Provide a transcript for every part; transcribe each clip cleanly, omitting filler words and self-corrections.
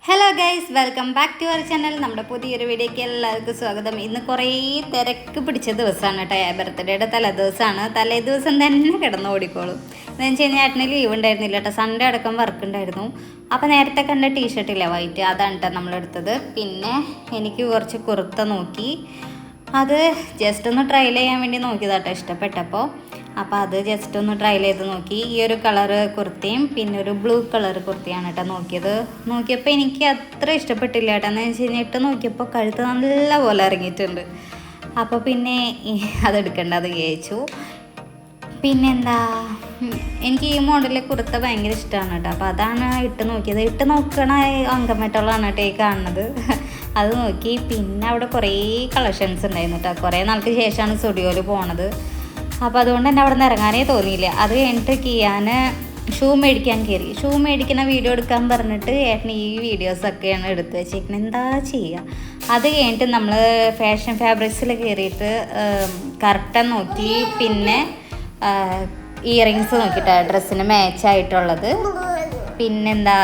Hello guys, welcome back to our channel. നമ്മുടെ പുതിയൊരു വീഡിയോയ്ക്ക് എല്ലാവർക്കും സ്വാഗതം. ഇന്ന് കുറേ തിരക്ക് പിടിച്ച ദിവസമാണ് കേട്ടോ. ബർത്ത്ഡേയുടെ തലേദിവസമാണ്. തലേദിവസം തന്നെ കിടന്ന് ഓടിക്കോളും. എന്ന് വെച്ച് കഴിഞ്ഞാൽ ഏട്ടന് ലീവ് ഉണ്ടായിരുന്നില്ല കേട്ടോ. സൺഡേ അടക്കം വർക്ക് ഉണ്ടായിരുന്നു. അപ്പോൾ നേരത്തെ കണ്ട ടീഷർട്ടില്ലേ വൈറ്റ്, അതാണ് കേട്ടോ നമ്മളെടുത്തത്. പിന്നെ എനിക്ക് കുറച്ച് കുർത്ത നോക്കി, അത് ജസ്റ്റ് ഒന്ന് ട്രയൽ ചെയ്യാൻ വേണ്ടി നോക്കിയതാട്ടോ ഇഷ്ടപ്പെട്ടപ്പോൾ. അപ്പോൾ അത് ജസ്റ്റ് ഒന്ന് ട്രയൽ ചെയ്ത് നോക്കി. ഈ ഒരു കളറ് കുർത്തിയും പിന്നെ ഒരു ബ്ലൂ കളർ കുർത്തിയാണ് കേട്ടോ നോക്കിയപ്പോൾ എനിക്ക് അത്ര ഇഷ്ടപ്പെട്ടില്ല കേട്ടോ. എന്ന് വെച്ച് കഴിഞ്ഞാൽ ഇട്ട് നോക്കിയപ്പോൾ കഴുത്ത് നല്ല പോലെ ഇറങ്ങിയിട്ടുണ്ട്. അപ്പോൾ പിന്നെ അതെടുക്കേണ്ട, അത് വിചാരിച്ചു. പിന്നെന്താ, എനിക്ക് ഈ മോഡലിലെ കുർത്ത ഭയങ്കര ഇഷ്ടമാണ് കേട്ടോ. അപ്പോൾ അതാണ് ഇട്ട് നോക്കിയത്. ഇട്ട് നോക്കണ അങ്കമേട്ടുള്ളതാണ് കേട്ടോ ഈ കാണുന്നത്. അത് നോക്കി. പിന്നെ അവിടെ കുറേ കളക്ഷൻസ് ഉണ്ടായിരുന്നു കേട്ടോ. കുറേ നാൾക്ക് ശേഷമാണ് സ്റ്റുഡിയോയിൽ പോണത്. അപ്പോൾ അതുകൊണ്ട് തന്നെ അവിടെ നിന്ന് ഇറങ്ങാനേ തോന്നിയില്ല. അത് കഴിഞ്ഞിട്ട് കിയാൻ ഷൂ മേടിക്കാൻ കയറി. ഷൂ മേടിക്കുന്ന വീഡിയോ എടുക്കാൻ പറഞ്ഞിട്ട് ഏട്ടൻ ഈ വീഡിയോസൊക്കെയാണ് എടുത്ത് വെച്ചേക്കുന്നത്. എന്താ ചെയ്യുക. അത് കഴിഞ്ഞിട്ട് നമ്മൾ ഫാഷൻ ഫാബ്രിക്സിൽ കയറിയിട്ട് കർട്ടൻ നോക്കി, പിന്നെ ഇയറിങ്സ് നോക്കിയിട്ടാണ് ഡ്രസ്സിന് മാച്ചായിട്ടുള്ളത്. പിന്നെന്താ,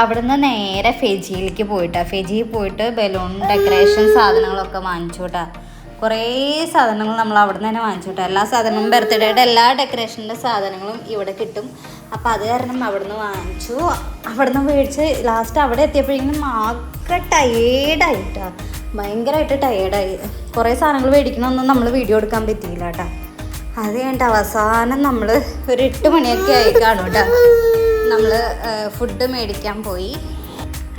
അവിടുന്ന് നേരെ ഫെജിയിലേക്ക് ഫെജിയിൽ പോയിട്ട് ബലൂൺ ഡെക്കറേഷൻ സാധനങ്ങളൊക്കെ വാങ്ങിച്ചു കേട്ടോ. കുറേ സാധനങ്ങൾ നമ്മൾ അവിടെ നിന്ന് തന്നെ വാങ്ങിച്ചു കേട്ടോ. എല്ലാ സാധനവും ബർത്ത്ഡേയുടെ എല്ലാ ഡെക്കറേഷൻ്റെ സാധനങ്ങളും ഇവിടെ കിട്ടും. അപ്പോൾ അത് കാരണം അവിടെ നിന്ന് വാങ്ങിച്ചു. അവിടെ നിന്ന് മേടിച്ച് ലാസ്റ്റ് അവിടെ എത്തിയപ്പോഴേക്കും ആകെ ടയേർഡായിട്ടാ, ഭയങ്കരമായിട്ട് ടയേർഡായി. കുറേ സാധനങ്ങൾ മേടിക്കണമെന്നും നമ്മൾ വീഡിയോ എടുക്കാൻ പറ്റിയില്ല കേട്ടോ. അത് കഴിഞ്ഞിട്ട് അവസാനം നമ്മൾ ഒരു 8 മണിയൊക്കെ ആയി കാണും കേട്ടോ. നമ്മൾ ഫുഡ് മേടിക്കാൻ പോയി.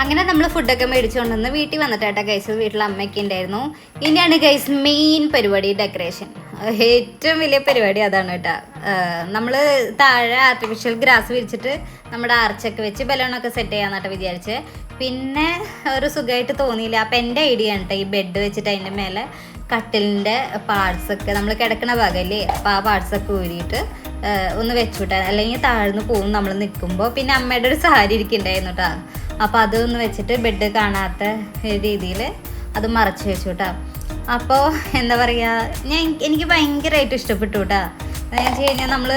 അങ്ങനെ നമ്മൾ ഫുഡൊക്കെ മേടിച്ചുകൊണ്ടുവന്ന് വീട്ടിൽ വന്നിട്ടാട്ടോ ഗൈസ്. വീട്ടിൽ അമ്മയ്ക്ക് ഉണ്ടായിരുന്നു. ഇനിയാണ് ഗൈസ് മെയിൻ പരിപാടി, ഡെക്കറേഷൻ. ഏറ്റവും വലിയ പരിപാടി അതാണ് കേട്ടോ. നമ്മൾ താഴെ ആർട്ടിഫിഷ്യൽ ഗ്രാസ് വിരിച്ചിട്ട് നമ്മുടെ ആർച്ചൊക്കെ വെച്ച് ബലൂണൊക്കെ സെറ്റ് ചെയ്യാന്നാട്ടോ വിചാരിച്ച്. പിന്നെ ഒരു സുഖമായിട്ട് തോന്നിയില്ല. അപ്പം എൻ്റെ ഐഡിയ ആണ് കേട്ടോ ഈ ബെഡ് വെച്ചിട്ട് അതിൻ്റെ മേലെ കട്ടിലിൻ്റെ പാർട്സൊക്കെ, നമ്മൾ കിടക്കണ ഭാഗമല്ലേ, അപ്പോൾ ആ പാർട്സൊക്കെ ഊരിയിട്ട് ഒന്ന് വെച്ചുവിട്ടാൽ, അല്ലെങ്കിൽ താഴ്ന്നു പോകും നമ്മൾ നിൽക്കുമ്പോൾ. പിന്നെ അമ്മയുടെ ഒരു സാരി ഇരിക്കുന്നുണ്ടായിരുന്നു കേട്ടോ. അപ്പോൾ അതൊന്ന് വെച്ചിട്ട് ബെഡ് കാണാത്ത രീതിയിൽ അത് മറച്ച് വെച്ചു കേട്ടോ. അപ്പോൾ എന്താ പറയുക, എനിക്ക് ഭയങ്കരമായിട്ട് ഇഷ്ടപ്പെട്ടു കേട്ടോ. എന്ന് വെച്ച് കഴിഞ്ഞാൽ നമ്മൾ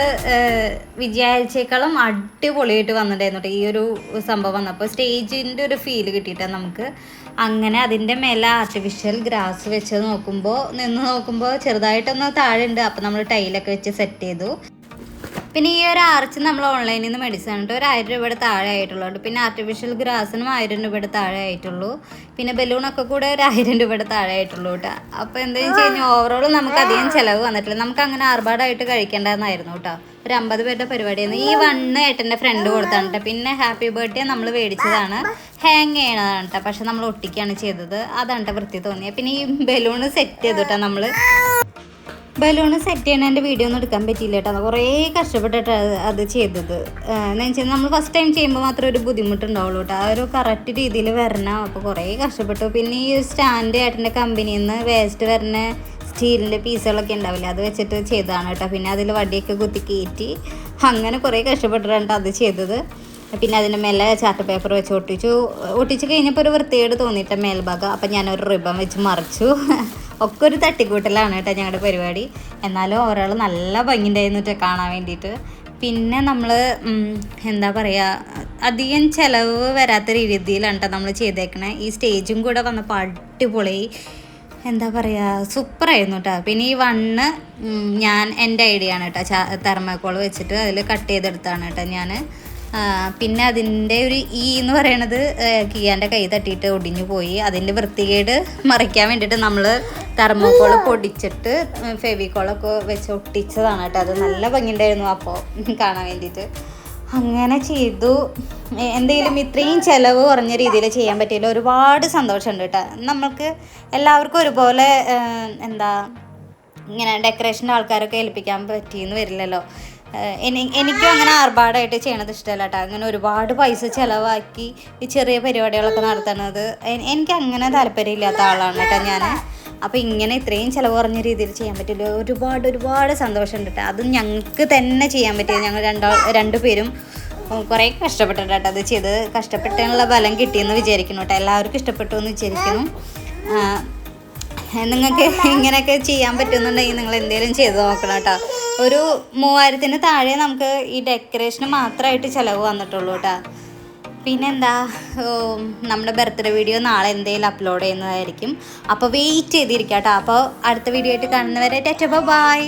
വിചാരിച്ചേക്കാളും അടിപൊളിയായിട്ട് വന്നിട്ടുണ്ടായിരുന്നു കേട്ടോ. ഈ ഒരു സംഭവം വന്നപ്പോൾ സ്റ്റേജിൻ്റെ ഒരു ഫീല് കിട്ടിയിട്ടാണ് നമുക്ക്. അങ്ങനെ അതിൻ്റെ മേലെ ആർട്ടിഫിഷ്യൽ ഗ്രാസ് വെച്ച് നിന്ന് നോക്കുമ്പോൾ ചെറുതായിട്ടൊന്ന് താഴെ ഉണ്ട്. അപ്പോൾ നമ്മൾ ടൈലൊക്കെ വെച്ച് സെറ്റ് ചെയ്തു. പിന്നെ ഈ ഒരു ആർച്ച് നമ്മൾ ഓൺലൈനിൽ നിന്ന് മേടിച്ചിട്ട് ഒരു 1000 രൂപയുടെ താഴെ ആയിട്ടുള്ളൂ. പിന്നെ ആർട്ടിഫിഷ്യൽ ഗ്രാസിനും 1000 രൂപയുടെ താഴെ ആയിട്ടുള്ളൂ. പിന്നെ ബലൂണൊക്കെ കൂടെ ഒരു 1000 രൂപയുടെ താഴെ ആയിട്ടുള്ളൂ കേട്ടോ. അപ്പോൾ എന്താണെന്ന് വെച്ച് കഴിഞ്ഞാൽ ഓവറോൾ നമുക്ക് അധികം ചിലവ് വന്നിട്ടില്ല. നമുക്ക് അങ്ങനെ ആർഭാടായിട്ട് കഴിക്കേണ്ടതെന്നായിരുന്നു കേട്ടോ. ഒരു 50 പേരുടെ പരിപാടിയായിരുന്നു. ഈ വണ്ണ് ഏട്ടൻ്റെ ഫ്രണ്ട് കൊടുത്താണ് കേട്ടോ. പിന്നെ ഹാപ്പി ബർത്ത്ഡേ നമ്മൾ മേടിച്ചതാണ്, ഹാങ് ചെയ്യണതാണ് കേട്ടോ. പക്ഷെ നമ്മൾ ഒട്ടിക്കുകയാണ് ചെയ്തത്. അതാണ് കേട്ടോ വൃത്തി തോന്നിയത്. പിന്നെ ഈ ബലൂണ് സെറ്റ് ചെയ്തു കേട്ടോ. നമ്മൾ ബലൂണ് സെറ്റ് ചെയ്യണതിൻ്റെ വീഡിയോ ഒന്നും എടുക്കാൻ പറ്റിയില്ല കേട്ടോ. കുറേ കഷ്ടപ്പെട്ടിട്ട് അത് ചെയ്തത്. എന്ന് വെച്ചാൽ നമ്മൾ ഫസ്റ്റ് ടൈം ചെയ്യുമ്പോൾ മാത്രമേ ഒരു ബുദ്ധിമുട്ടുണ്ടാവുള്ളൂ കേട്ടോ. ആ ഒരു കറക്റ്റ് രീതിയിൽ വരണം. അപ്പോൾ കുറേ കഷ്ടപ്പെട്ടു. പിന്നെ ഈ സ്റ്റാൻഡ് ഏട്ടൻ്റെ കമ്പനിയിൽ നിന്ന് വേസ്റ്റ് വരുന്ന സ്റ്റീലിൻ്റെ പീസുകളൊക്കെ ഉണ്ടാവില്ല, അത് വെച്ചിട്ട് ചെയ്തതാണ് കേട്ടോ. പിന്നെ അതിൽ വടിയൊക്കെ കുത്തി കയറ്റി അങ്ങനെ കുറേ കഷ്ടപ്പെട്ടിട്ടാണ് അത് ചെയ്തത്. പിന്നെ അതിൻ്റെ മേലെ ചാർട്ട് പേപ്പർ വെച്ച് ഒട്ടിച്ച് കഴിഞ്ഞപ്പോൾ ഒരു വൃത്തികേട് തോന്നിയിട്ട് മേൽഭാഗം. അപ്പം ഞാനൊരു റിബൺ വെച്ച് മറിച്ചു. ഒക്കെ ഒരു തട്ടിക്കൂട്ടലാണ് കേട്ടോ ഞങ്ങളുടെ പരിപാടി. എന്നാലും ഒരാൾ നല്ല ഭംഗിയുണ്ടായിരുന്നു കേട്ടോ കാണാൻ വേണ്ടിയിട്ട്. പിന്നെ നമ്മൾ എന്താ പറയുക, അധികം ചിലവ് വരാത്ത രീതിയിലാണ് കേട്ടോ നമ്മൾ ചെയ്തേക്കണേ. ഈ സ്റ്റേജും കൂടെ വന്നപ്പോൾ അടിപൊളി, എന്താ പറയുക, സൂപ്പറായിരുന്നു കേട്ടോ. പിന്നെ ഈ വണ്ണ് എൻ്റെ ഐഡിയ ആണ് കേട്ടോ. തെർമോക്കോൾ വെച്ചിട്ട് അതിൽ കട്ട് ചെയ്തെടുത്താണ് കേട്ടോ ഞാൻ. പിന്നെ അതിൻ്റെ ഒരു എന്ന് പറയണത് കിയാൻ്റെ കൈ തട്ടിയിട്ട് ഒടിഞ്ഞു പോയി. അതിൻ്റെ വൃത്തികേട് മറിക്കാൻ വേണ്ടിയിട്ട് നമ്മൾ തെർമോക്കോൾ പൊടിച്ചിട്ട് ഫെവിക്കോളൊക്കെ വെച്ച് ഒട്ടിച്ചതാണ് കേട്ടോ. അത് നല്ല ഭംഗിയുണ്ടായിരുന്നു അപ്പോൾ കാണാൻ വേണ്ടിയിട്ട്. അങ്ങനെ ചെയ്തു. എന്തെങ്കിലും ഇത്രയും ചിലവ് കുറഞ്ഞ രീതിയിൽ ചെയ്യാൻ പറ്റിയില്ല. ഒരുപാട് സന്തോഷമുണ്ട് കേട്ടോ. നമുക്ക് എല്ലാവർക്കും ഒരുപോലെ എന്താ ഇങ്ങനെ ഡെക്കറേഷൻ്റെ ആൾക്കാരൊക്കെ ഏൽപ്പിക്കാൻ പറ്റിയെന്ന് വരില്ലല്ലോ. എനിക്കും അങ്ങനെ ആർഭാടായിട്ട് ചെയ്യണത് ഇഷ്ടമല്ല കേട്ടോ. അങ്ങനെ ഒരുപാട് പൈസ ചിലവാക്കി ഈ ചെറിയ പരിപാടികളൊക്കെ നടത്തുന്നത് എനിക്ക് അങ്ങനെ താല്പര്യമില്ലാത്ത ആളാണ് കേട്ടോ ഞാൻ. അപ്പോൾ ഇങ്ങനെ ഇത്രയും ചിലവ് കുറഞ്ഞ രീതിയിൽ ചെയ്യാൻ പറ്റില്ല. ഒരുപാട് സന്തോഷമുണ്ട് കേട്ടോ. അത് ഞങ്ങൾക്ക് തന്നെ ചെയ്യാൻ പറ്റിയത്. ഞങ്ങൾ രണ്ടുപേരും കുറേ കഷ്ടപ്പെട്ടിട്ട് കേട്ടോ അത് ചെയ്ത്. കഷ്ടപ്പെട്ടുള്ള ഫലം കിട്ടിയെന്ന് വിചാരിക്കുന്നു കേട്ടോ. എല്ലാവർക്കും ഇഷ്ടപ്പെട്ടു എന്ന് വിചാരിക്കുന്നു. നിങ്ങൾക്ക് ഇങ്ങനെയൊക്കെ ചെയ്യാൻ പറ്റുന്നുണ്ടെങ്കിൽ നിങ്ങൾ എന്തെങ്കിലും ചെയ്ത് നോക്കണം കേട്ടോ. ഒരു 3000-ന് താഴെ നമുക്ക് ഈ ഡെക്കറേഷന് മാത്രമായിട്ട് ചിലവ് വന്നിട്ടുള്ളൂ കേട്ടോ. പിന്നെന്താ, നമ്മുടെ ബർത്ത്ഡേ വീഡിയോ നാളെ എന്തെങ്കിലും അപ്ലോഡ് ചെയ്യുന്നതായിരിക്കും. അപ്പോൾ വെയിറ്റ് ചെയ്തിരിക്കാം കേട്ടോ. അപ്പോൾ അടുത്ത വീഡിയോ ആയിട്ട് കാണുന്നവരെ ടാറ്റ ബൈ.